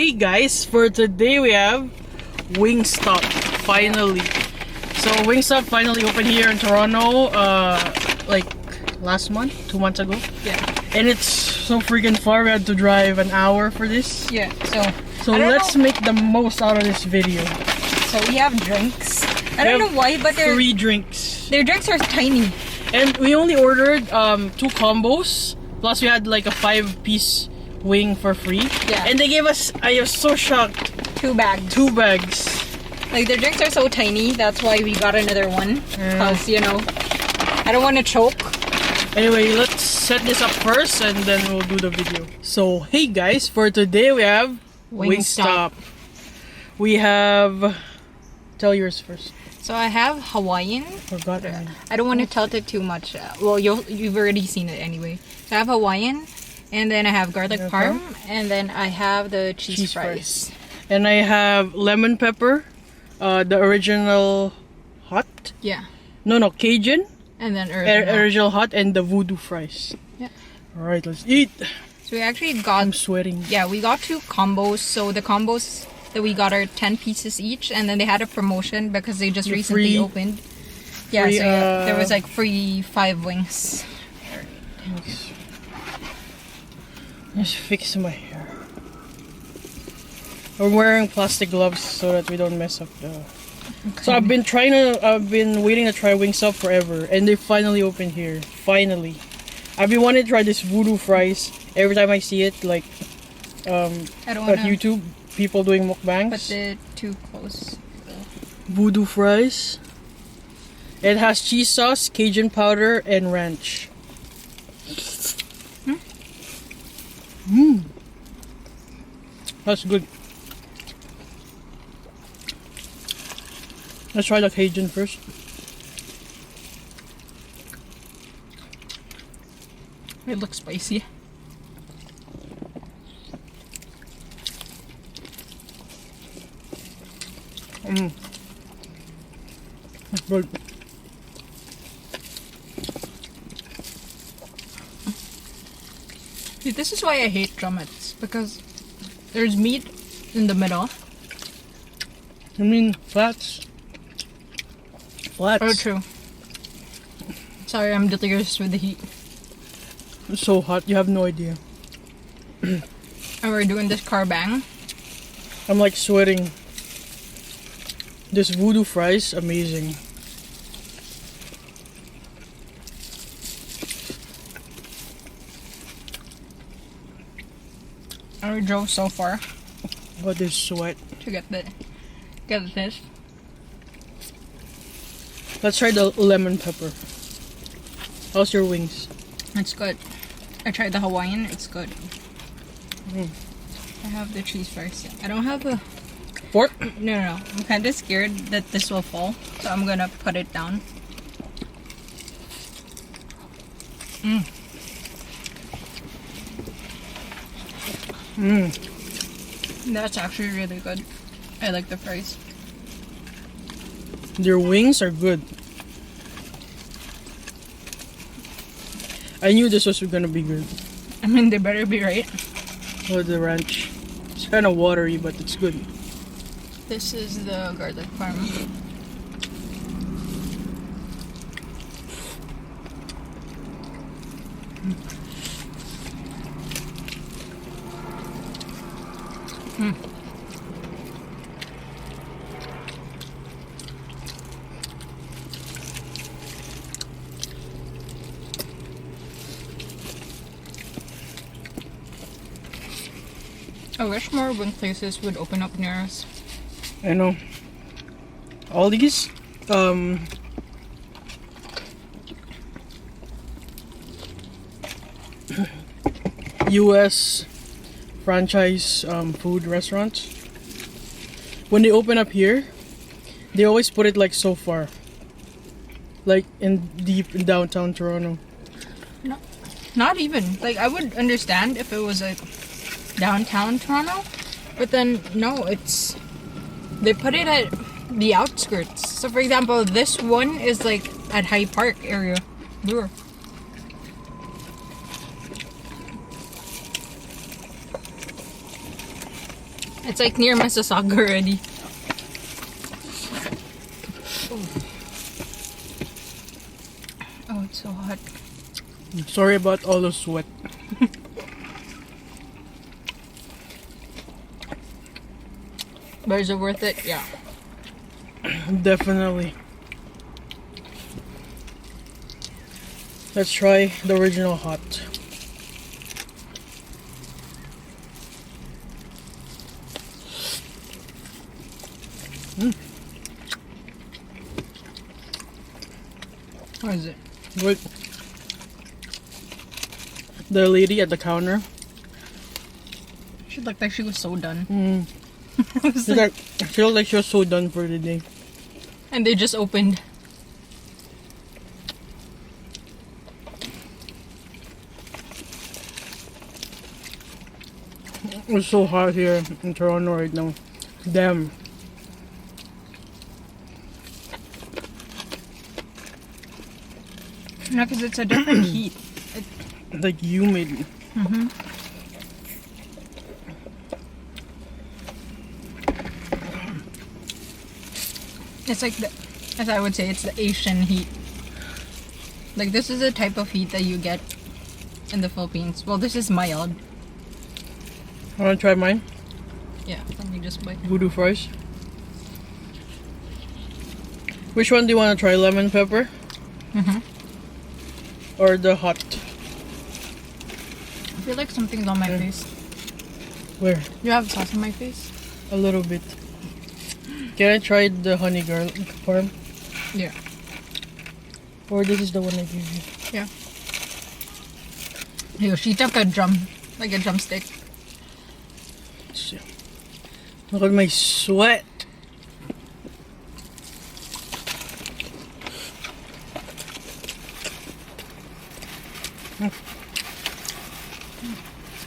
hey guys, for today we have Wingstop finally. So Wingstop finally opened here in Toronto like last month, 2 months ago. Yeah. And it's so freaking far. We had to drive an hour for this. Yeah. So let's make the most out of this video. So we have drinks. I don't know why, but 3 drinks. Their drinks are tiny. And we only ordered 2 combos. Plus we had like a 5-piece wing for free. Yeah. And they gave us, I was so shocked, 2 bags. 2 bags. Like their drinks are so tiny. That's why we got another one. Cause you know, I don't want to choke. Anyway, let's set this up first and then we'll do the video. So hey guys, for today we have Wingstop. We have, tell yours first. So I have Hawaiian. Forgot it. I don't want to tell it too much. Well, you've already seen it anyway. So I have Hawaiian, and then I have garlic parm, and then I have the cheese fries. And I have lemon pepper, the original hot. Yeah. No, Cajun. And then original hot and the voodoofries. Yeah. All right, let's eat. So we actually got. I'm sweating. Yeah, we got 2 combos. So the combos that we got are 10 pieces each, and then they had a promotion because they just recently opened. Yeah, free, so yeah, there was like free 5 wings. Let's fix my hair. I'm wearing plastic gloves so that we don't mess up the. Okay. So I've been waiting to try Wingstop forever, and they finally opened here. Finally, I've been wanting to try this woodoofries. Every time I see it, like at YouTube, people doing mukbangs. But they're too close. Woodoofries. It has cheese sauce, Cajun powder, and ranch. That's good. Let's try the Cajun first. It looks spicy. That's good. See, this is why I hate drumettes, because there's meat in the middle. I mean, flats. Oh, true. Sorry, I'm delirious with the heat. It's so hot, you have no idea. And we're doing this carbang. I'm like sweating. This woodoofries, amazing. And we drove so far But this sweat. to get this. Let's try the lemon pepper. How's your wings? It's good. I tried the Hawaiian. It's good. I have the cheese fries. I don't have a Fork? No. I'm kind of scared that this will fall, so I'm gonna put it down. That's actually really good. I like the fries. Their wings are good. I knew this was gonna be good. I mean, they better be, right? With the ranch. It's kind of watery, but it's good. This is the garlic parm. I wish more wing places would open up near us. I know. All these, US franchise food restaurants, when they open up here, they always put it like so far, like in deep in downtown Toronto. No, not even. Like, I would understand if it was like downtown Toronto, but then no, they put it at the outskirts. So for example, this one is like at Hyde Park area. Lure. It's like near Mississauga already. Oh, it's so hot. Sorry about all the sweat. But is it worth it? Yeah. Definitely. Let's try the original hot. What is it? Good. The lady at the counter. She looked like she was so done. She looked like she was so done for the day. And they just opened. It's so hot here in Toronto right now. Damn. No, because it's a different heat. Like humid. It's like the, as I would say, it's the Asian heat. Like this is the type of heat that you get in the Philippines. Well, this is mild. Wanna try mine? Yeah, let me just bite. Woodoofries. Which one do you want to try? Lemon pepper? Or the hot? I feel like something's on my face. Where? You have sauce on my face? A little bit. Can I try the honey garlic parm? Yeah. Or this is the one I gave you? Yeah. Yo, she took a like a drumstick. Let's see. Look at my sweat.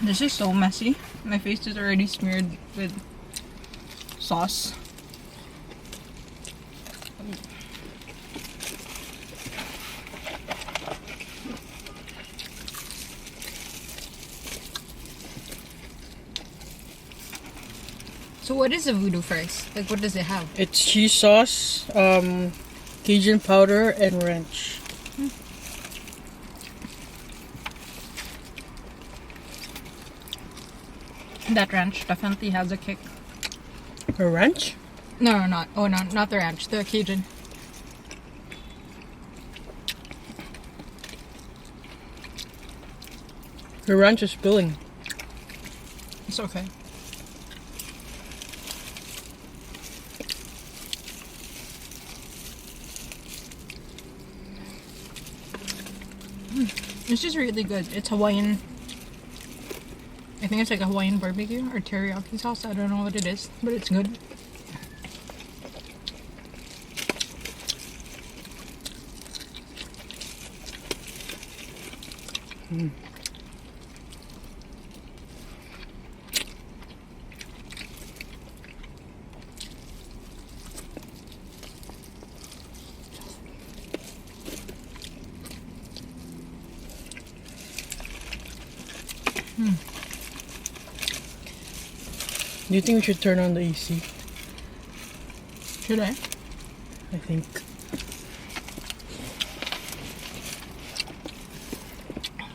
This is so messy. My face is already smeared with sauce. So what is a voodoo fries? Like what does it have? It's cheese sauce, Cajun powder, and ranch. That ranch definitely has a kick. A ranch? No, not. Oh, no, not the ranch. The Cajun. The ranch is spilling. It's okay. It's just really good. It's Hawaiian. I think it's like a Hawaiian barbecue or teriyaki sauce. I don't know what it is, but it's good. Do you think we should turn on the AC? Should I? I think.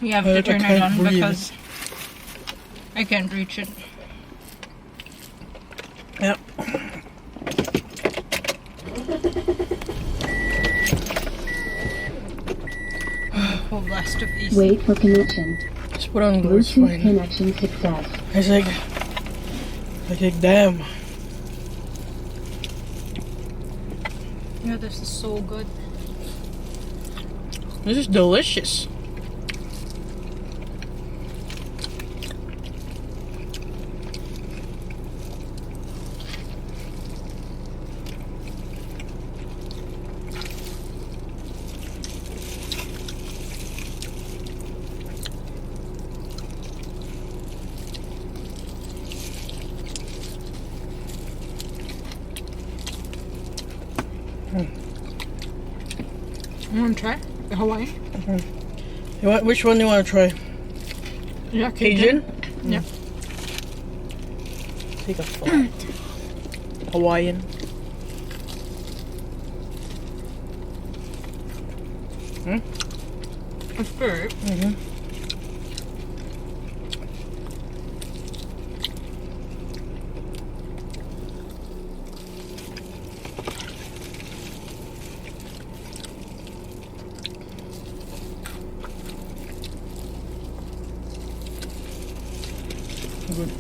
We have to turn it can't on breathe. because I can't reach it. Yeah. Full blast of AC. Wait for connection. Just put on glow, it's Bluetooth fine. connection success. It's like damn. Yeah, this is so good. This is delicious. You want to try the Hawaiian? Which one do you want to try? Yeah, Cajun? Yeah. Take a flat. Hawaiian. It's good. Good.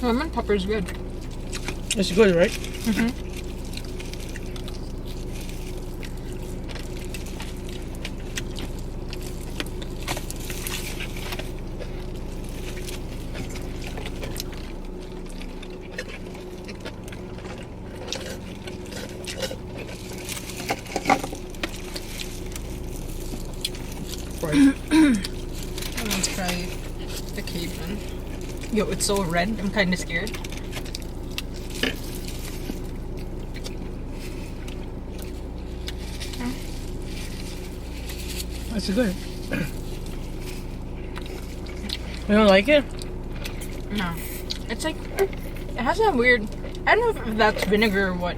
Lemon pepper is good. It's good, right? Right. Let's try the Cajun. Yo, it's so red. I'm kind of scared. That's good. You don't like it? No. It's like, it has a weird, I don't know if that's vinegar or what.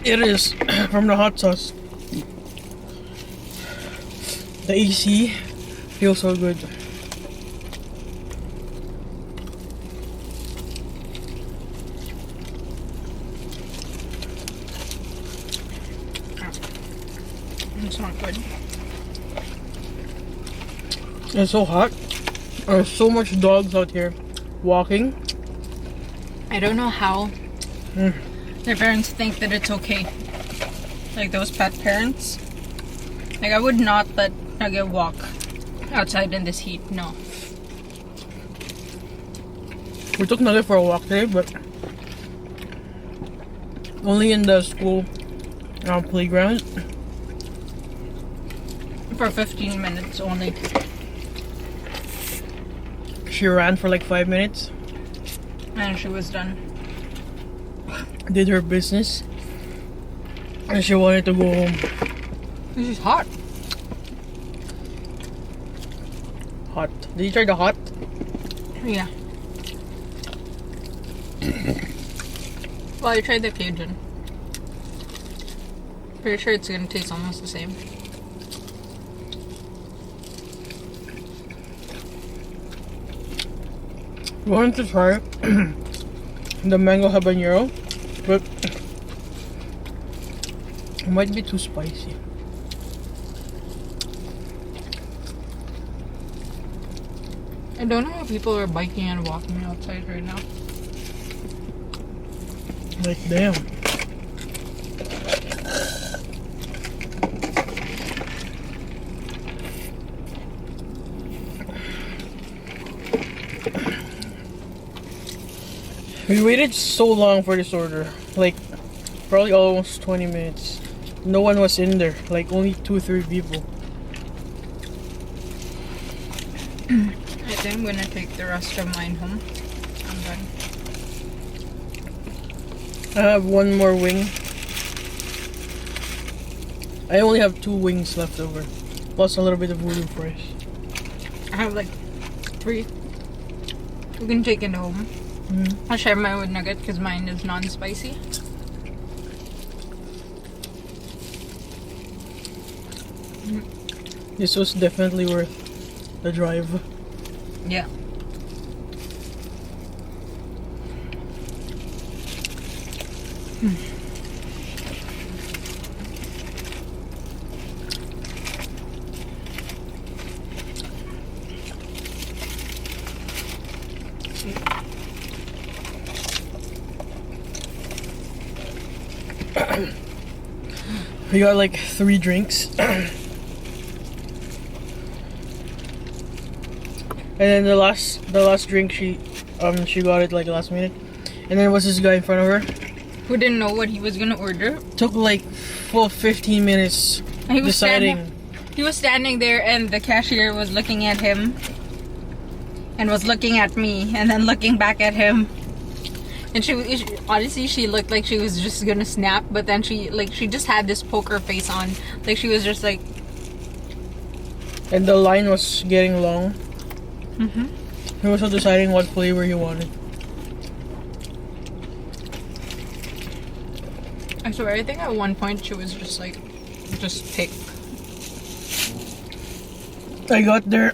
It is from the hot sauce. The AC feels so good. It's not good. It's so hot. There's so much dogs out here walking. I don't know how their parents think that it's okay. Like those pet parents. Like I would not let Nugget walk outside in this heat. No. We took Nugget for a walk today, but only in the school playground. For 15 minutes only. She ran for like 5 minutes. And she was done. Did her business. And she wanted to go home. This is hot. Hot. Did you try the hot? Yeah. Well, I tried the Cajun. Pretty sure it's gonna taste almost the same. We wanted to try the mango habanero, but it might be too spicy. I don't know how people are biking and walking outside right now. Like, damn. We waited so long for this order. Like, probably almost 20 minutes. No one was in there. Like, only 2-3 people. I think I'm gonna take the rest of mine home. I'm done. I have one more wing. I only have 2 wings left over. Plus a little bit of woodoofries. I have like 3. We can take it home. I'll share mine with Nugget because mine is non-spicy. This was definitely worth the drive. Yeah. We got like 3 drinks. And then the last drink she got it like last minute. And then there was this guy in front of her. Who didn't know what he was gonna order. Took like full 15 minutes He was deciding. He was standing there and the cashier was looking at him and was looking at me and then looking back at him. And honestly, she looked like she was just gonna snap, but then she just had this poker face on. Like she was just like... And the line was getting long. Mm-hmm. He was also deciding what flavor he wanted. I swear, I think at one point she was just like, just pick. I got their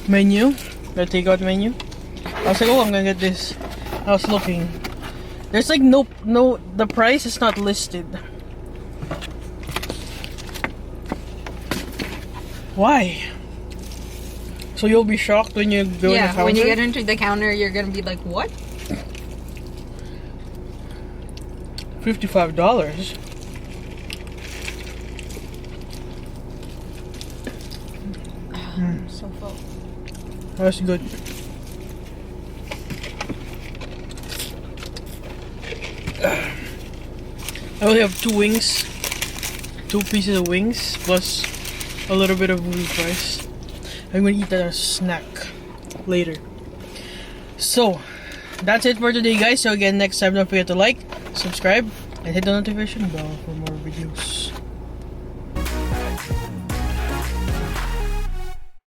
menu, the takeout menu. I was like, oh, I'm gonna get this. I was looking. There's like no, the price is not listed. Why? So you'll be shocked when you go in the counter? When you get into the counter, you're gonna be like, what? $55. I'm so full. That's good. I only have 2 wings, 2 pieces of wings, plus a little bit of woodoofries. I'm gonna eat that as a snack later. So, that's it for today, guys. So again, next time, don't forget to like, subscribe, and hit the notification bell for more videos.